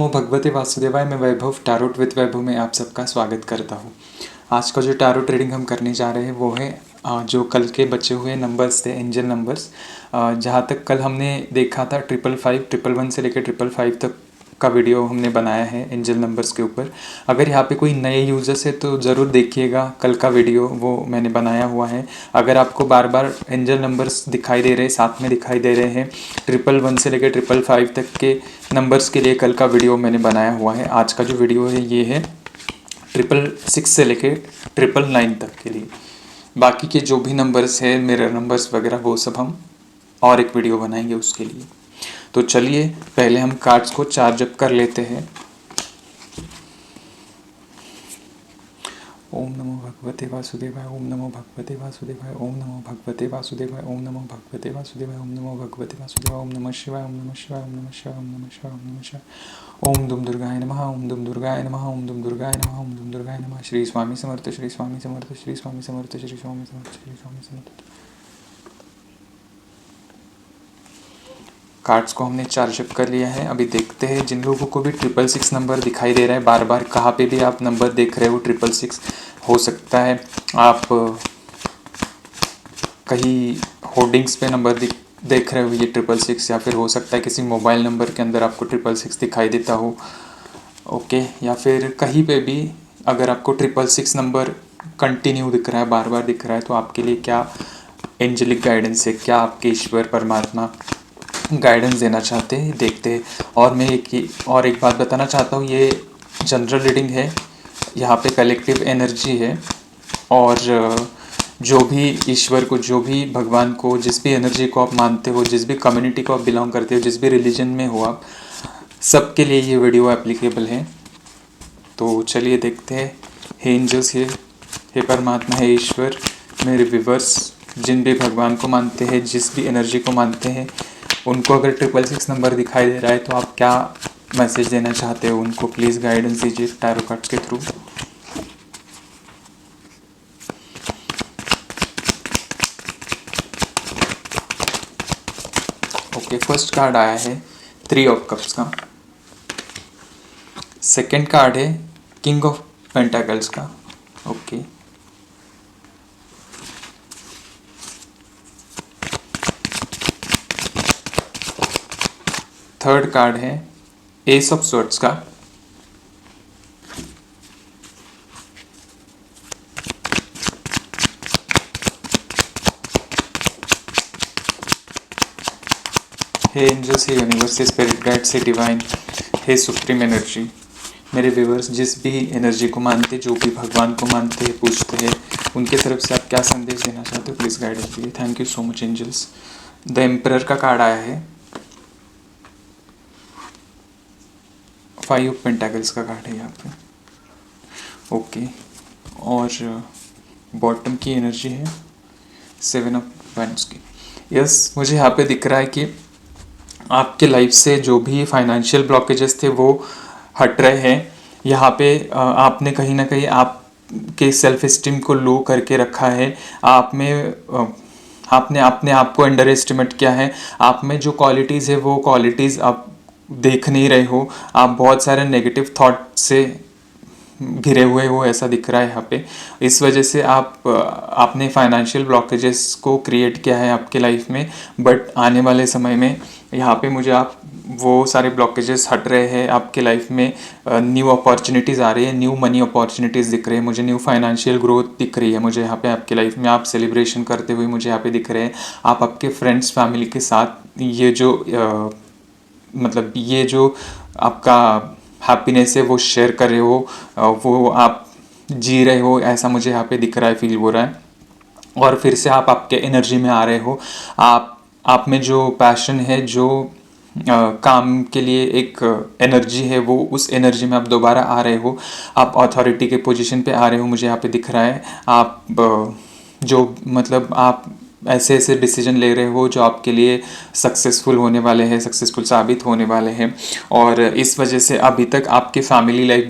नमो भगवते वासुदेवाय। मैं वैभव टैरोट विद वैभव में आप सबका स्वागत करता हूँ। आज का जो टैरोट रीडिंग हम करने जा रहे हैं वो है जो कल के बचे हुए नंबर्स थे, एंजल नंबर्स। जहाँ तक कल हमने देखा था 555, 111 से लेकर 555 तक का वीडियो हमने बनाया है एंजल नंबर्स के ऊपर। अगर यहाँ पे कोई नए यूजर्स है तो ज़रूर देखिएगा कल का वीडियो, वो मैंने बनाया हुआ है। अगर आपको बार बार एंजल नंबर्स दिखाई दे रहे हैं, साथ में दिखाई दे रहे हैं, 111 से लेकर 555 तक के नंबर्स के लिए कल का वीडियो मैंने बनाया हुआ है। आज का जो वीडियो है ये है 666 से लेकर 999 तक के लिए। बाकी के जो भी नंबर्स है, मिरर नंबर्स वगैरह, वो सब हम और एक वीडियो बनाएंगे उसके लिए। तो चलिए पहले हम कार्ड्स को चार्ज अप कर लेते हैं। ओम नमो भगवते वासुदेवाय, ओम नमो भगवते वासुदेवाय, ओम नमो भगवते वासुदेवाय, ओम नमो भगवते वासुदेवाय, ओम नमो भगवते वासुदेवाय, ओम नमः शिवाय, ओम नमः शिवाय, ओम नमः शिवाय, ओम नमः शिवाय, ओम नमः शिवाय। ओम दुम दुर्गाय नमः, ओम दुम दुर्गाय नमः, ओम दुम दुर्गाय नमः, ओम दुम दुर्गाय नमः। श्री स्वामी समर्थ, श्री स्वामी समर्थ, श्री स्वामी समर्थ, श्री स्वामी समर्थ, श्री स्वामी समर्थ। कार्ड्स को हमने चार्ज अप कर लिया है। अभी देखते हैं जिन लोगों को भी 666 नंबर दिखाई दे रहा है, बार बार कहाँ पे भी आप नंबर देख रहे हो 666, हो सकता है आप कहीं होर्डिंग्स पे नंबर देख रहे हो ये 666, या फिर हो सकता है किसी मोबाइल नंबर के अंदर आपको 666 दिखाई देता हो। ओके, या फिर कहीं पे भी अगर आपको 666 नंबर कंटिन्यू दिख रहा है, बार बार दिख रहा है, तो आपके लिए क्या एंजेलिक गाइडेंस है, क्या आपके ईश्वर परमात्मा गाइडेंस देना चाहते हैं, देखते हैं। और मैं एक बात बताना चाहता हूँ, ये जनरल रीडिंग है, यहाँ पे कलेक्टिव एनर्जी है। और जो भी ईश्वर को, जो भी भगवान को, जिस भी एनर्जी को आप मानते हो, जिस भी कम्युनिटी को आप बिलोंग करते हो, जिस भी रिलीजन में हो आप, सबके लिए ये वीडियो एप्लीकेबल है। तो चलिए देखते हैं। हे एंजल्स, हे परमात्मा, हे ईश्वर, मेरे व्यूअर्स जिन भी भगवान को मानते हैं, जिस भी एनर्जी को मानते हैं, उनको अगर 666 नंबर दिखाई दे रहा है तो आप क्या मैसेज देना चाहते हो उनको, प्लीज़ गाइडेंस दीजिए टैरो कार्ड्स के थ्रू। ओके, फर्स्ट कार्ड आया है 3 ऑफ कप्स का। सेकंड कार्ड है किंग ऑफ पेंटाकल्स का। ओके, थर्ड कार्ड है एस ऑफ स्वॉर्ड्स का। हे एंजल्स, हे यूनिवर्स, हे स्पिरिट गाइड, हे डिवाइन, हे सुप्रीम एनर्जी, मेरे व्यूअर्स जिस भी एनर्जी को मानते, जो भी भगवान को मानते हैं, पूछते हैं, उनके तरफ से आप क्या संदेश देना चाहते हो, प्लीज़ गाइडेंस दीजिए। Thank you so much angels. The emperor का कार्ड आया है, 5 ऑफ पेंटाकल्स का कार्ड है यहाँ पे। ओके, और बॉटम की एनर्जी है 7 ऑफ वैंड्स की। यस, मुझे यहाँ पे दिख रहा है कि आपके लाइफ से जो भी फाइनेंशियल ब्लॉकेजेस थे वो हट रहे हैं। यहाँ पे आपने कहीं ना कहीं आपके सेल्फ एस्टीम को लो करके रखा है। आपने अपने आप को अंडर एस्टिमेट किया है। आप में जो क्वालिटीज़ है वो क्वालिटीज़ आप देख नहीं रहे हो। आप बहुत सारे नेगेटिव थॉट से घिरे हुए हो, ऐसा दिख रहा है यहाँ पे। इस वजह से आपने फाइनेंशियल ब्लॉकेजेस को क्रिएट किया है आपके लाइफ में। बट आने वाले समय में यहाँ पे मुझे आप वो सारे ब्लॉकेजेस हट रहे हैं आपके लाइफ में। न्यू अपॉर्चुनिटीज़ आ रही है, न्यू मनी अपॉर्चुनिटीज़ दिख रही है मुझे, न्यू फाइनेंशियल ग्रोथ दिख रही है मुझे यहाँ पे आपके लाइफ में। आप सेलिब्रेशन करते हुए मुझे यहाँ पे दिख रहे हैं। आप आपके फ्रेंड्स, फैमिली के साथ ये जो मतलब ये जो आपका हैप्पीनेस है वो शेयर कर रहे हो, वो आप जी रहे हो, ऐसा मुझे यहाँ पे दिख रहा है, फील हो रहा है। और फिर से आप आपके एनर्जी में आ रहे हो। आप में जो पैशन है, जो काम के लिए एक एनर्जी है, वो उस एनर्जी में आप दोबारा आ रहे हो। आप अथॉरिटी के पोजीशन पे आ रहे हो, मुझे यहाँ पे दिख रहा है। आप जो मतलब आप ऐसे ऐसे डिसीजन ले रहे हो जो आपके लिए सक्सेसफुल होने वाले हैं, सक्सेसफुल साबित होने वाले हैं। और इस वजह से अभी तक आपके फैमिली लाइफ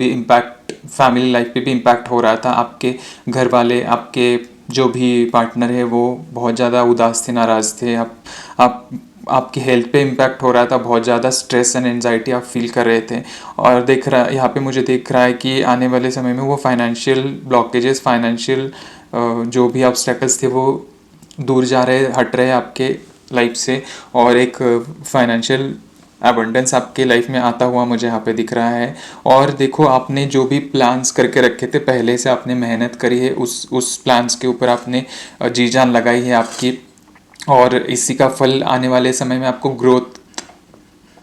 पे भी इम्पैक्ट हो रहा था। आपके घर वाले, आपके जो भी पार्टनर है वो बहुत ज़्यादा उदास थे, नाराज़ थे। आप आपकी हेल्थ पे इम्पैक्ट हो रहा था, बहुत ज़्यादा स्ट्रेस एंड एनजाइटी आप फील कर रहे थे। और देख रहा यहाँ पे मुझे दिख रहा है कि आने वाले समय में वो फाइनेंशियल ब्लॉकेजेस, फाइनेंशियल जो भी ऑब्स्टेकल्स थे वो दूर जा रहे, हट रहे आपके लाइफ से, और एक फाइनेंशियल एबंडेंस आपके लाइफ में आता हुआ मुझे यहाँ पे दिख रहा है। और देखो, आपने जो भी प्लान्स करके रखे थे, पहले से आपने मेहनत करी है, उस प्लान्स के ऊपर आपने जी जान लगाई है आपकी, और इसी का फल आने वाले समय में आपको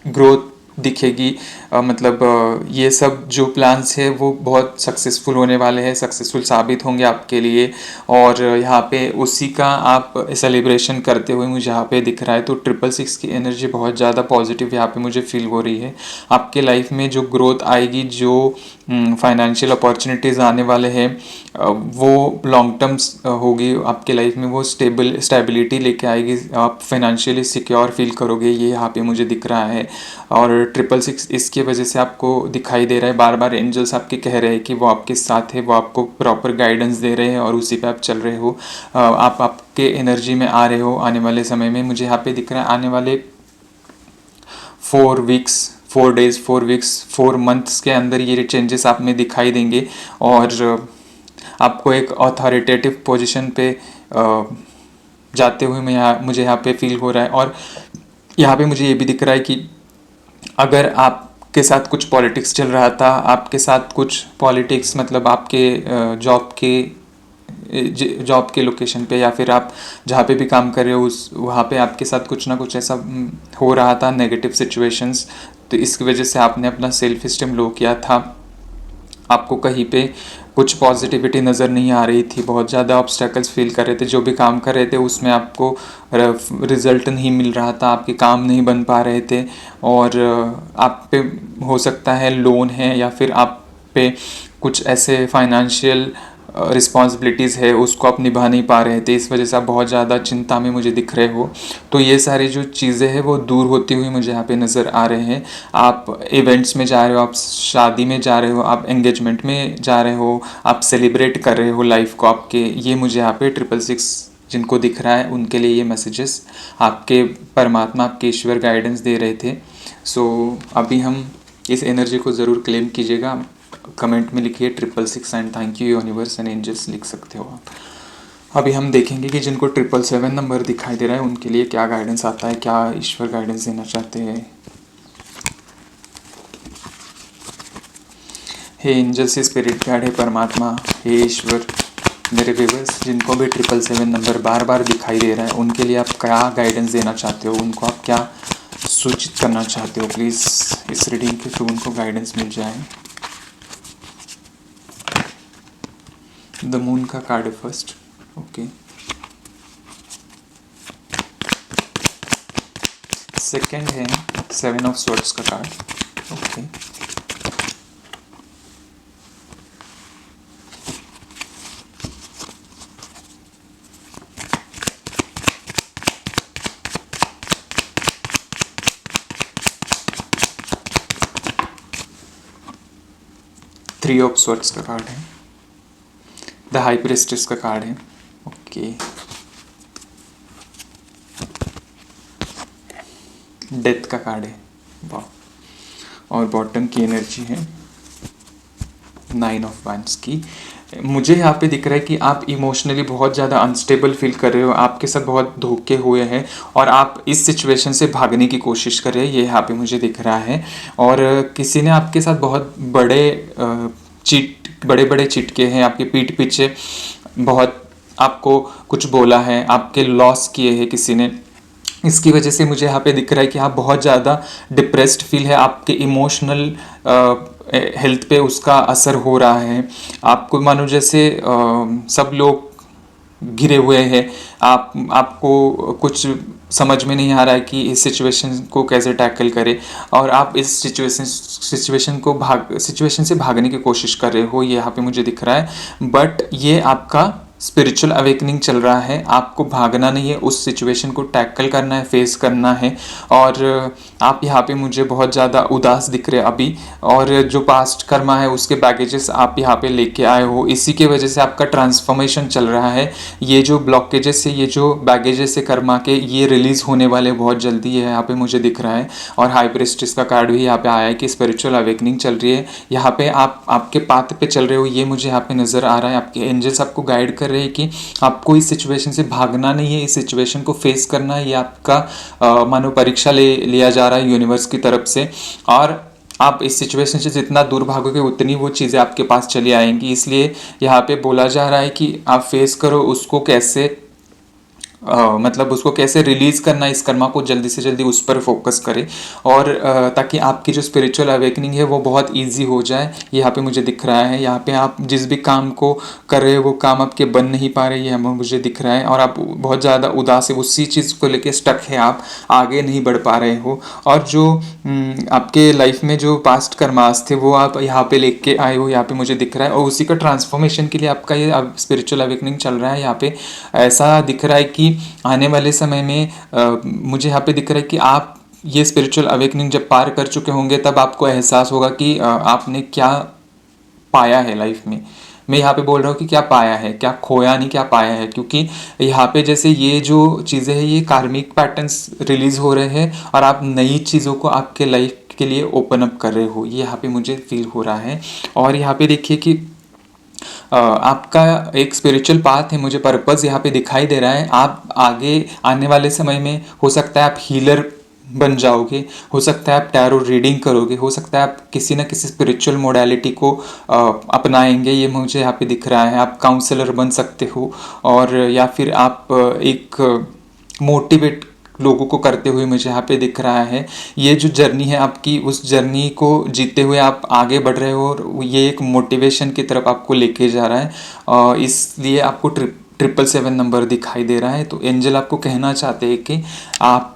ग्रोथ दिखेगी। मतलब ये सब जो प्लान्स है वो बहुत सक्सेसफुल होने वाले हैं, सक्सेसफुल साबित होंगे आपके लिए। और यहाँ पे उसी का आप सेलिब्रेशन करते हुए मुझे यहाँ पे दिख रहा है। तो 666 की एनर्जी बहुत ज़्यादा पॉजिटिव यहाँ पे मुझे फील हो रही है। आपके लाइफ में जो ग्रोथ आएगी, जो फाइनेंशियल अपॉर्चुनिटीज़ आने वाले हैं, वो लॉन्ग टर्म्स होगी आपके लाइफ में, वो स्टेबिलिटी लेके आएगी, आप फाइनेंशियली सिक्योर फील करोगे, ये यहाँ पे मुझे दिख रहा है। और 666 इसकी वजह से आपको दिखाई दे रहा है, बार बार एंजल्स आपके कह रहे हैं कि वो आपके साथ है, वो आपको प्रॉपर गाइडेंस दे रहे हैं और उसी पे आप चल रहे हो। आप आपके एनर्जी में आ रहे हो आने वाले समय में। मुझे यहाँ पे दिख रहा है आने वाले 4 वीक्स, 4 डेज, 4 वीक्स, 4 मंथ्स के अंदर ये चेंजेस आप में दिखाई देंगे। और आपको एक अथॉरिटेटिव पोजीशन पे जाते हुए मुझे यहाँ पे फील हो रहा है। और यहाँ पे मुझे ये भी दिख रहा है कि अगर आपके साथ कुछ पॉलिटिक्स चल रहा था, आपके साथ कुछ पॉलिटिक्स मतलब आपके जॉब के लोकेशन पे, या फिर आप जहाँ पे भी काम कर रहे हो उस वहाँ पे आपके साथ कुछ ना कुछ ऐसा हो रहा था, नेगेटिव सिचुएशंस, तो इसकी वजह से आपने अपना सेल्फ स्टीम लो किया था, आपको कहीं पे कुछ पॉजिटिविटी नज़र नहीं आ रही थी, बहुत ज़्यादा ऑब्स्टेकल्स फील कर रहे थे, जो भी काम कर रहे थे उसमें आपको रिजल्ट नहीं मिल रहा था, आपके काम नहीं बन पा रहे थे। और आप पे हो सकता है लोन है, या फिर आप पे कुछ ऐसे फाइनेंशियल रिस्पॉन्सिबिलिटीज़ है, उसको आप निभा नहीं पा रहे थे, इस वजह से आप बहुत ज़्यादा चिंता में मुझे दिख रहे हो। तो ये सारी जो चीज़ें हैं वो दूर होती हुई मुझे यहाँ पे नज़र आ रहे हैं। आप इवेंट्स में जा रहे हो, आप शादी में जा रहे हो, आप एंगेजमेंट में जा रहे हो, आप सेलिब्रेट कर रहे हो लाइफ को आपके, ये मुझे यहाँ पे 666 जिनको दिख रहा है उनके लिए ये मैसेजेस आपके परमात्मा, आपके ईश्वर गाइडेंस दे रहे थे। सो अभी हम इस एनर्जी को ज़रूर क्लेम कीजिएगा, कमेंट में लिखिए 666 and thank you universe and angels लिख सकते हो आप। अभी हम देखेंगे कि जिनको 777 नंबर दिखाई दे रहा है उनके लिए क्या गाइडेंस आता है, क्या ईश्वर गाइडेंस देना चाहते हैं। हे एंजल्स, स्पिरिट गाइड, है परमात्मा, हे ईश्वर, मेरे व्यूअर्स जिनको भी 777 नंबर बार बार दिखाई दे रहा है उनके लिए आप क्या गाइडेंस देना चाहते हो, उनको आप क्या सूचित करना चाहते हो, प्लीज़ इस रीडिंग के थ्रू उनको गाइडेंस मिल जाए। द मून का कार्ड है फर्स्ट, ओके। सेकंड है 7 ऑफ स्वॉर्ड्स का card, okay. Three of swords का कार्ड है, द हाई प्रीस्टेस का कार्ड है, ओके। डेथ का कार्ड है, वाह। और बॉटम की एनर्जी है 9 ऑफ वांड्स की। मुझे यहाँ पे दिख रहा है कि आप इमोशनली बहुत ज़्यादा अनस्टेबल फील कर रहे हो, आपके साथ बहुत धोखे हुए हैं और आप इस सिचुएशन से भागने की कोशिश कर रहे हैं, ये यहाँ पे मुझे दिख रहा है। और किसी ने आपके साथ बहुत बड़े बड़े चिटके हैं, आपकी पीठ पीछे बहुत आपको कुछ बोला है, आपके लॉस किए हैं किसी ने। इसकी वजह से मुझे यहाँ पे दिख रहा है कि आप बहुत ज़्यादा डिप्रेस्ड फील है, आपके इमोशनल हेल्थ पे उसका असर हो रहा है। आपको मानो जैसे सब लोग घिरे हुए हैं, आपको कुछ समझ में नहीं आ रहा है कि इस सिचुएशन को कैसे टैकल करें, और आप इस सिचुएशन से भागने की कोशिश कर रहे हो, ये यहाँ पे मुझे दिख रहा है। बट ये आपका स्पिरिचुअल अवेकनिंग चल रहा है, आपको भागना नहीं है, उस सिचुएशन को टैकल करना है, फेस करना है। और आप यहाँ पे मुझे बहुत ज़्यादा उदास दिख रहे हैं अभी, और जो पास्ट कर्मा है उसके बैगेजेस आप यहाँ पे लेके आए हो, इसी की वजह से आपका ट्रांसफॉर्मेशन चल रहा है। ये जो ब्लॉकेजेस है, ये जो बैगेजेस है कर्मा के, ये रिलीज़ होने वाले बहुत जल्दी है, यहाँ पे मुझे दिख रहा है। और हाई प्रिस्टेस का कार्ड भी यहाँ पे आया है कि स्पिरिचुअल अवेकनिंग चल रही है। यहाँ पे आप आपके पाथ पे चल रहे हो, ये मुझे यहाँ पे नज़र आ रहा है। आपके एंजल्स आपको गाइड कर रहे हैं कि आपको इस सिचुएशन से भागना नहीं है, इस सिचुएशन को फेस करना है। ये आपका मानो परीक्षा लिया जा रहा है यूनिवर्स की तरफ से, और आप इस सिचुएशन से जितना दूर भागोगे उतनी वो चीज़ें आपके पास चली आएंगी। इसलिए यहाँ पे बोला जा रहा है कि आप फेस करो उसको, कैसे मतलब उसको कैसे रिलीज करना है, इस कर्मा को जल्दी से जल्दी उस पर फोकस करें, और ताकि आपकी जो स्पिरिचुअल अवेकनिंग है वो बहुत इजी हो जाए। यहाँ पे मुझे दिख रहा है, यहाँ पे आप जिस भी काम को कर रहे हो वो काम आपके बन नहीं पा रहे, ये मुझे दिख रहा है। और आप बहुत ज़्यादा उदास है, उसी चीज़ को लेके स्टक है, आप आगे नहीं बढ़ पा रहे हो। और जो आपके लाइफ में जो पास्ट कर्मास थे वो आप यहाँ पे लेके आए हो, यहाँ पे मुझे दिख रहा है। और उसी का ट्रांसफॉर्मेशन के लिए आपका ये स्पिरिचुअल अवेकनिंग चल रहा है। यहाँ पे ऐसा दिख रहा है कि आने वाले समय में मुझे यहाँ पे दिख रहा है कि आप ये स्पिरिचुअल अवेकनिंग जब पार कर चुके होंगे तब आपको एहसास होगा कि आपने क्या पाया है लाइफ में। मैं यहाँ पे बोल रहा हूँ कि क्या पाया है, क्या खोया नहीं, क्या पाया है। क्योंकि यहाँ पे जैसे ये जो चीज़ें हैं ये कार्मिक पैटर्न्स रिलीज हो रहे हैं, और आप नई चीज़ों को आपके लाइफ के लिए ओपन अप कर रहे हो, ये यहाँ पे मुझे फील हो रहा है। और यहाँ पे देखिए कि आपका एक स्पिरिचुअल पाथ है, मुझे पर्पस यहाँ पे दिखाई दे रहा है। आप आगे आने वाले समय में हो सकता है आप हीलर बन जाओगे, हो सकता है आप टैरो रीडिंग करोगे, हो सकता है आप किसी न किसी स्पिरिचुअल मोडालिटी को अपनाएंगे, ये मुझे यहाँ पे दिख रहा है। आप काउंसलर बन सकते हो, और या फिर आप एक मोटिवेट लोगों को करते हुए मुझे यहाँ पे दिख रहा है। ये जो जर्नी है आपकी, उस जर्नी को जीते हुए आप आगे बढ़ रहे हो, और ये एक मोटिवेशन की तरफ आपको लेके जा रहा है, और इसलिए आपको 777 नंबर दिखाई दे रहा है। तो एंजल आपको कहना चाहते हैं कि आप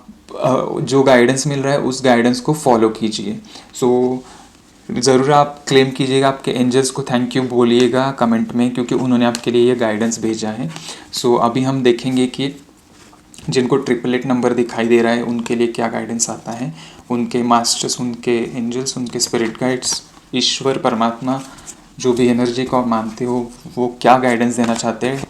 जो गाइडेंस मिल रहा है उस गाइडेंस को फॉलो कीजिए। सो ज़रूर आप क्लेम कीजिएगा, आपके एंजल्स को थैंक यू बोलिएगा कमेंट में, क्योंकि उन्होंने आपके लिए ये गाइडेंस भेजा है। सो अभी हम देखेंगे कि जिनको 888 नंबर दिखाई दे रहा है उनके लिए क्या गाइडेंस आता है, उनके मास्टर्स, उनके एंजल्स, उनके स्पिरिट गाइड्स, ईश्वर परमात्मा, जो भी एनर्जी को आप मानते हो, वो क्या गाइडेंस देना चाहते हैं।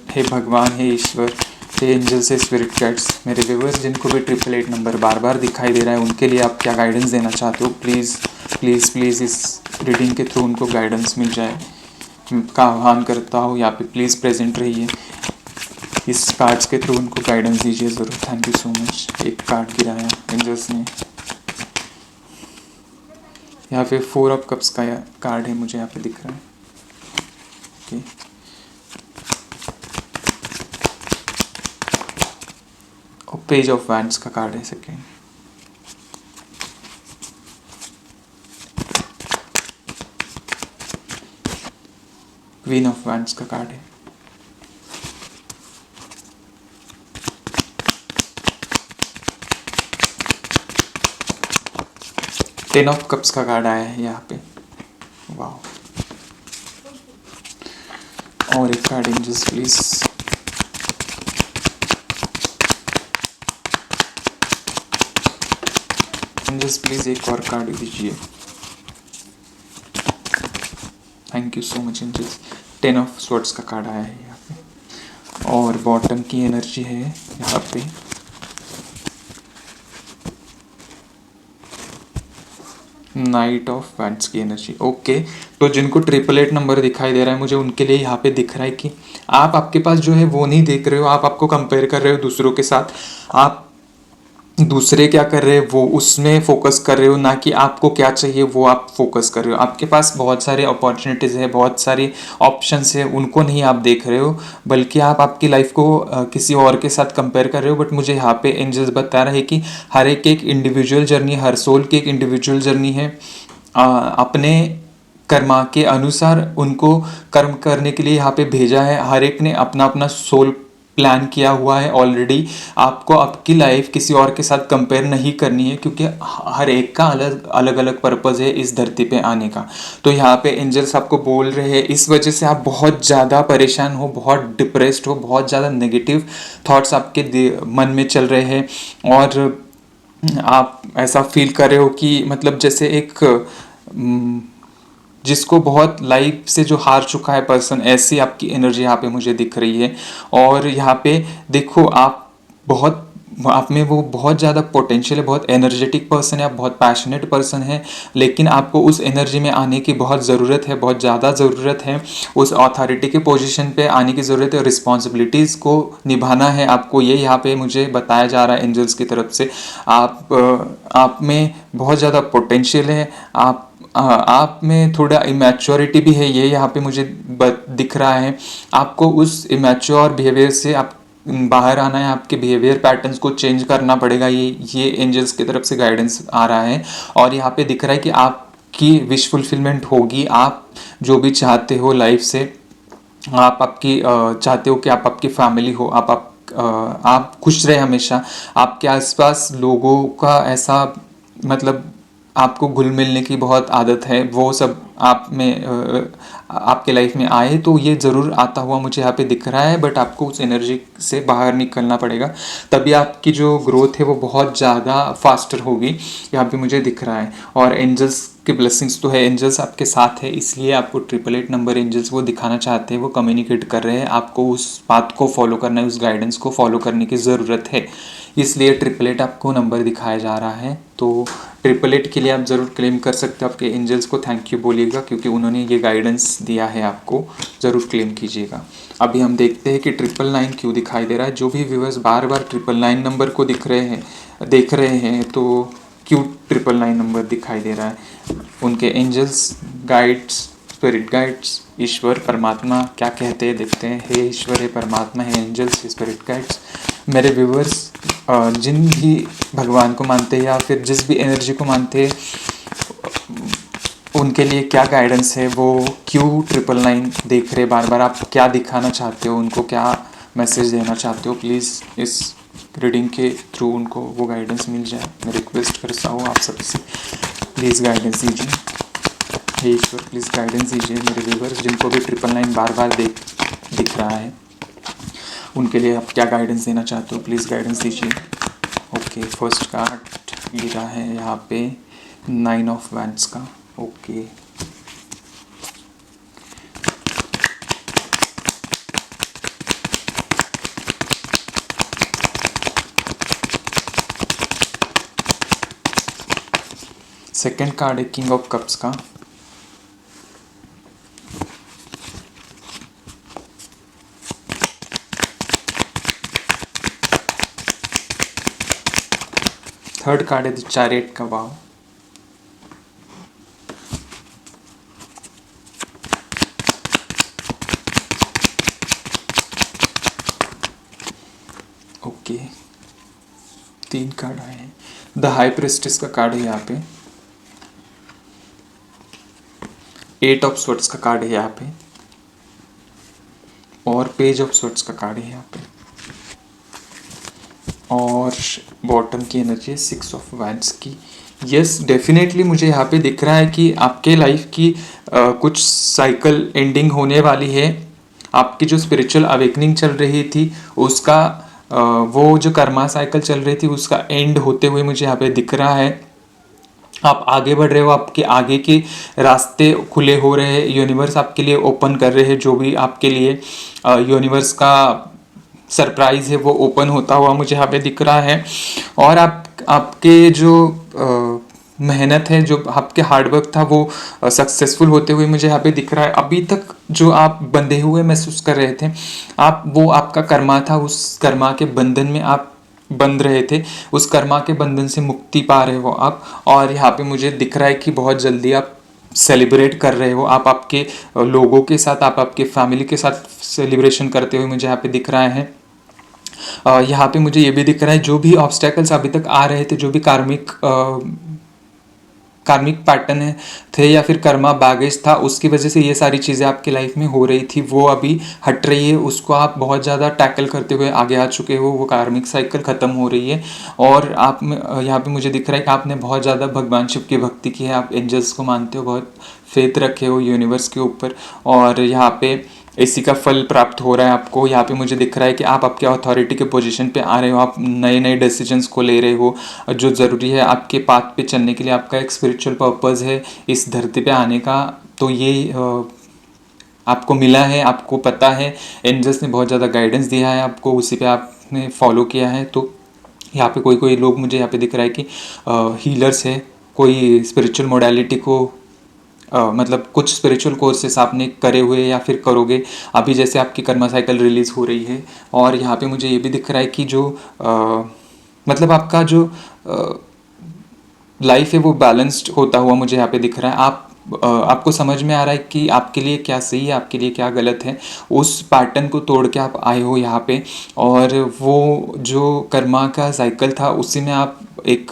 हे भगवान, हे ईश्वर, हे एंजल्स, हे स्पिरिट गाइड्स, मेरे व्यूअर्स जिनको भी 888 नंबर बार बार दिखाई दे रहा है उनके लिए आप क्या गाइडेंस देना चाहते हो। प्लीज़ प्लीज़ प्लीज़ इस रीडिंग के थ्रू उनको गाइडेंस मिल जाए का आह्वान करता हूँ। यहाँ पे प्लीज़ प्रेजेंट रहिए, इस कार्ड्स के थ्रू उनको गाइडेंस दीजिए ज़रूर। Thank you so much. एक कार्ड गिराया एंजल्स ने, यहाँ पे 4 ऑफ कप्स का कार्ड है मुझे यहाँ पे दिख रहा है। ओके, और पेज ऑफ वैंड्स का कार्ड है सेकेंड। क्वीन ऑफ वैंड्स का कार्ड है। टेन ऑफ कप्स का कार्ड आया है यहाँ पे, वाह। और एक card angels please. Angels please एक और कार्ड दीजिए। Thank you so much angels. 10 of swords का कार्ड आया है यहाँ पे, और बॉटम की एनर्जी है यहाँ पे। नाइट ऑफ वैंड्स की एनर्जी। ओके, तो जिनको 888 नंबर दिखाई दे रहा है मुझे उनके लिए यहाँ पे दिख रहा है कि आप आपके पास जो है वो नहीं देख रहे हो, आप आपको कंपेयर कर रहे हो दूसरों के साथ। आप दूसरे क्या कर रहे हैं वो उसमें फोकस कर रहे हो, ना कि आपको क्या चाहिए वो आप फोकस कर रहे हो। आपके पास बहुत सारे अपॉर्चुनिटीज़ है, बहुत सारी ऑप्शंस है, उनको नहीं आप देख रहे हो, बल्कि आप आपकी लाइफ को किसी और के साथ कंपेयर कर रहे हो। बट मुझे यहाँ पे एंजल्स बता रहे हैं कि हर एक इंडिविजुअल जर्नी, हर सोल की एक इंडिविजुअल जर्नी है। अपने कर्मा के अनुसार उनको कर्म करने के लिए यहाँ पे भेजा है। हर एक ने अपना अपना सोल प्लान किया हुआ है ऑलरेडी। आपको आपकी लाइफ किसी और के साथ कंपेयर नहीं करनी है, क्योंकि हर एक का अलग अलग पर्पज़ है इस धरती पे आने का। तो यहाँ पे एंजल्स आपको बोल रहे हैं इस वजह से आप बहुत ज़्यादा परेशान हो, बहुत डिप्रेस्ड हो, बहुत ज़्यादा नेगेटिव थॉट्स आपके मन में चल रहे हैं, और आप ऐसा फील कर रहे हो कि मतलब जैसे एक जिसको बहुत लाइफ से जो हार चुका है पर्सन, ऐसी आपकी एनर्जी यहाँ पे मुझे दिख रही है। और यहाँ पे देखो आप में वो बहुत ज़्यादा पोटेंशियल है, बहुत एनर्जेटिक पर्सन है, आप बहुत पैशनेट पर्सन है, लेकिन आपको उस एनर्जी में आने की बहुत ज़रूरत है, बहुत ज़्यादा ज़रूरत है। उस अथॉरिटी के पोजीशन पे आने की ज़रूरत है, रिस्पॉन्सिबिलिटीज़ को निभाना है आपको, ये यहाँ पे मुझे बताया जा रहा है एंजल्स की तरफ से। आप में बहुत ज़्यादा पोटेंशियल है, आप में थोड़ा इमेच्योरिटी भी है, ये यहाँ पे मुझे दिख रहा है। आपको उस इमेच्योर बिहेवियर से आप बाहर आना है, आपके बिहेवियर पैटर्न्स को चेंज करना पड़ेगा, ये एंजल्स की तरफ से गाइडेंस आ रहा है। और यहाँ पे दिख रहा है कि आपकी विश फुलफिलमेंट होगी, आप जो भी चाहते हो लाइफ से, आप आपकी चाहते हो कि आप आपकी फैमिली हो, आप खुश रहे हमेशा, आपके आसपास लोगों का ऐसा मतलब आपको घुल मिलने की बहुत आदत है, वो सब आप में आपके लाइफ में आए तो ये ज़रूर आता हुआ मुझे यहाँ पे दिख रहा है। बट आपको उस एनर्जी से बाहर निकलना पड़ेगा, तभी आपकी जो ग्रोथ है वो बहुत ज़्यादा फास्टर होगी, यहाँ पे मुझे दिख रहा है। और एंजल्स की ब्लेसिंग्स तो है, एंजल्स आपके साथ है, इसलिए आपको 888 नंबर एंजल्स वो दिखाना चाहते हैं, वो कम्युनिकेट कर रहे हैं, आपको उस बात को फॉलो करना है, उस गाइडेंस को फॉलो करने की ज़रूरत है, इसलिए 888 आपको नंबर दिखाया जा रहा है। तो 888 के लिए आप ज़रूर क्लेम कर सकते हो, आपके एंजल्स को थैंक यू बोलिएगा क्योंकि उन्होंने ये गाइडेंस दिया है, आपको ज़रूर क्लेम कीजिएगा। अभी हम देखते हैं कि 999 क्यों दिखाई दे रहा है। जो भी व्यूअर्स बार बार 999 नंबर को देख रहे हैं तो क्यों 999 नंबर दिखाई दे रहा है, उनके एंजल्स, गाइड्स, स्पिरिट गाइड्स, ईश्वर परमात्मा क्या कहते हैं देखते हैं। हे ईश्वर, हे परमात्मा, हे एंजल्स, हे स्पिरिट गाइड्स, मेरे व्यूअर्स जिन भी भगवान को मानते हैं या फिर जिस भी एनर्जी को मानते हैं, उनके लिए क्या गाइडेंस है, वो क्यों 999 देख रहे बार बार, आप क्या दिखाना चाहते हो उनको, क्या मैसेज देना चाहते हो, प्लीज़ इस रीडिंग के थ्रू उनको वो गाइडेंस मिल जाए। मैं रिक्वेस्ट करता हूँ आप सबसे, प्लीज़ गाइडेंस दीजिए। हे ईश्वर, प्लीज़ गाइडेंस दीजिए मेरे व्यूअर्स जिनको भी 999 बार बार दिख रहा है, उनके लिए आप क्या गाइडेंस देना चाहते हो, प्लीज़ गाइडेंस दीजिए। ओके, फर्स्ट कार्ड गिरा है यहाँ पे 9 ऑफ वैंड्स का। ओके, सेकेंड कार्ड है किंग ऑफ कप्स का। थर्ड कार्ड है द चैरियट का वाव। ओके, 3 कार्ड आए हैं। द हाई प्रेस्टिस का कार्ड है यहाँ पे, 8 ऑफ स्वॉर्ड्स का कार्ड है यहाँ पे, और पेज ऑफ स्वॉर्ड्स का कार्ड है यहाँ पे, और बॉटम की एनर्जी है 6 ऑफ वैंड्स की। यस, डेफिनेटली मुझे यहाँ पे दिख रहा है कि आपके लाइफ की कुछ साइकिल एंडिंग होने वाली है। आपकी जो स्पिरिचुअल अवेकनिंग चल रही थी उसका वो जो कर्मा साइकिल चल रही थी उसका एंड होते हुए मुझे यहाँ पे दिख रहा है। आप आगे बढ़ रहे हो, आपके आगे के रास्ते खुले हो रहे हैं, यूनिवर्स आपके लिए ओपन कर रहे हैं, जो भी आपके लिए यूनिवर्स का सरप्राइज़ है वो ओपन होता हुआ मुझे यहाँ पे दिख रहा है। और आपके जो मेहनत है, जो आपके हार्डवर्क था वो सक्सेसफुल होते हुए मुझे यहाँ पे दिख रहा है। अभी तक जो आप बंधे हुए महसूस कर रहे थे, वो आपका कर्मा था, उस कर्मा के बंधन में आप बंध रहे थे, उस कर्मा के बंधन से मुक्ति पा रहे हो आप। और यहाँ पे मुझे दिख रहा है कि बहुत जल्दी आप सेलिब्रेट कर रहे हो, आप आपके लोगों के साथ, आप आपके फैमिली के साथ सेलिब्रेशन करते हुए मुझे यहाँ पे दिख रहा है। यहाँ पे मुझे ये भी दिख रहा है जो भी ऑब्स्टेकल्स अभी तक आ रहे थे, जो भी कार्मिक पैटर्न है थे या फिर कर्मा बैगेज था, उसकी वजह से ये सारी चीज़ें आपकी लाइफ में हो रही थी, वो अभी हट रही है, उसको आप बहुत ज़्यादा टैकल करते हुए आगे आ चुके हो, वो कार्मिक साइकिल ख़त्म हो रही है। और आप यहाँ पे मुझे दिख रहा है कि आपने बहुत ज़्यादा भगवान शिव की भक्ति की है, आप एंजल्स को मानते हो, बहुत फेथ रखे हो यूनिवर्स के ऊपर। और यहाँ पे इसी का फल प्राप्त हो रहा है आपको। यहाँ पे मुझे दिख रहा है कि आप आपके अथॉरिटी के पोजीशन पे आ रहे हो, आप नए नए डिसीजंस को ले रहे हो। जो ज़रूरी है आपके पाथ पे चलने के लिए, आपका एक स्पिरिचुअल पर्पस है इस धरती पे आने का, तो ये आपको मिला है, आपको पता है, एंजल्स ने बहुत ज़्यादा गाइडेंस दिया है आपको, उसी पे आपने फॉलो किया है। तो यहाँ पे कोई कोई लोग मुझे यहाँ पे दिख रहा है कि हीलर्स है, कोई स्पिरिचुअल मोडालिटी को मतलब कुछ स्पिरिचुअल कोर्सेस आपने करे हुए या फिर करोगे अभी, जैसे आपकी कर्मा साइकिल रिलीज़ हो रही है। और यहाँ पे मुझे ये भी दिख रहा है कि जो मतलब आपका जो लाइफ है वो बैलेंस्ड होता हुआ मुझे यहाँ पे दिख रहा है। आपको समझ में आ रहा है कि आपके लिए क्या सही है, आपके लिए क्या गलत है। उस पैटर्न को तोड़ के आप आए हो यहाँ पे, और वो जो कर्मा का साइकिल था उसी में आप एक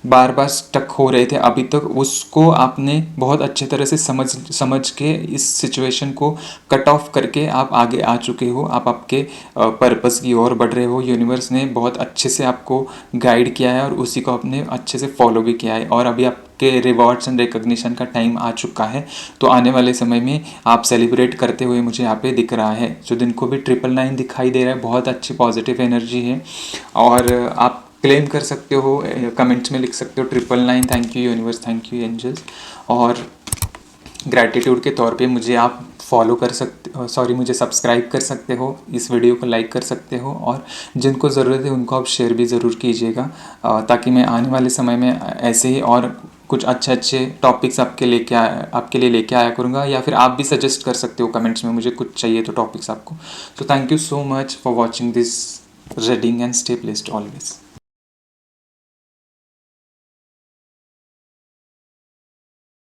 बार बार स्टक हो रहे थे अभी तक, उसको आपने बहुत अच्छे तरह से समझ के इस सिचुएशन को कट ऑफ करके आप आगे आ चुके हो। आप आपके पर्पस की ओर बढ़ रहे हो। यूनिवर्स ने बहुत अच्छे से आपको गाइड किया है और उसी को आपने अच्छे से फॉलो भी किया है, और अभी आपके रिवॉर्ड्स एंड रिकॉग्निशन का टाइम आ चुका है। तो आने वाले समय में आप सेलिब्रेट करते हुए मुझे यहाँ पे दिख रहा है। जो दिन को भी 999 दिखाई दे रहा है, बहुत अच्छी पॉजिटिव एनर्जी है। और आप क्लेम कर सकते हो, कमेंट्स में लिख सकते हो 999 thank you universe, thank you angels. और ग्रैटिट्यूड के तौर पे मुझे आप फॉलो कर सकते हो, सॉरी मुझे सब्सक्राइब कर सकते हो, इस वीडियो को लाइक कर सकते हो, और जिनको ज़रूरत है उनको आप शेयर भी ज़रूर कीजिएगा, ताकि मैं आने वाले समय में ऐसे ही और कुछ अच्छे अच्छे टॉपिक्स आपके लिए लेके आया करूँगा, या फिर आप भी सजेस्ट कर सकते हो कमेंट्स में, मुझे कुछ चाहिए तो टॉपिक्स आपको। So thank you so much for watching this reading and stay blessed always.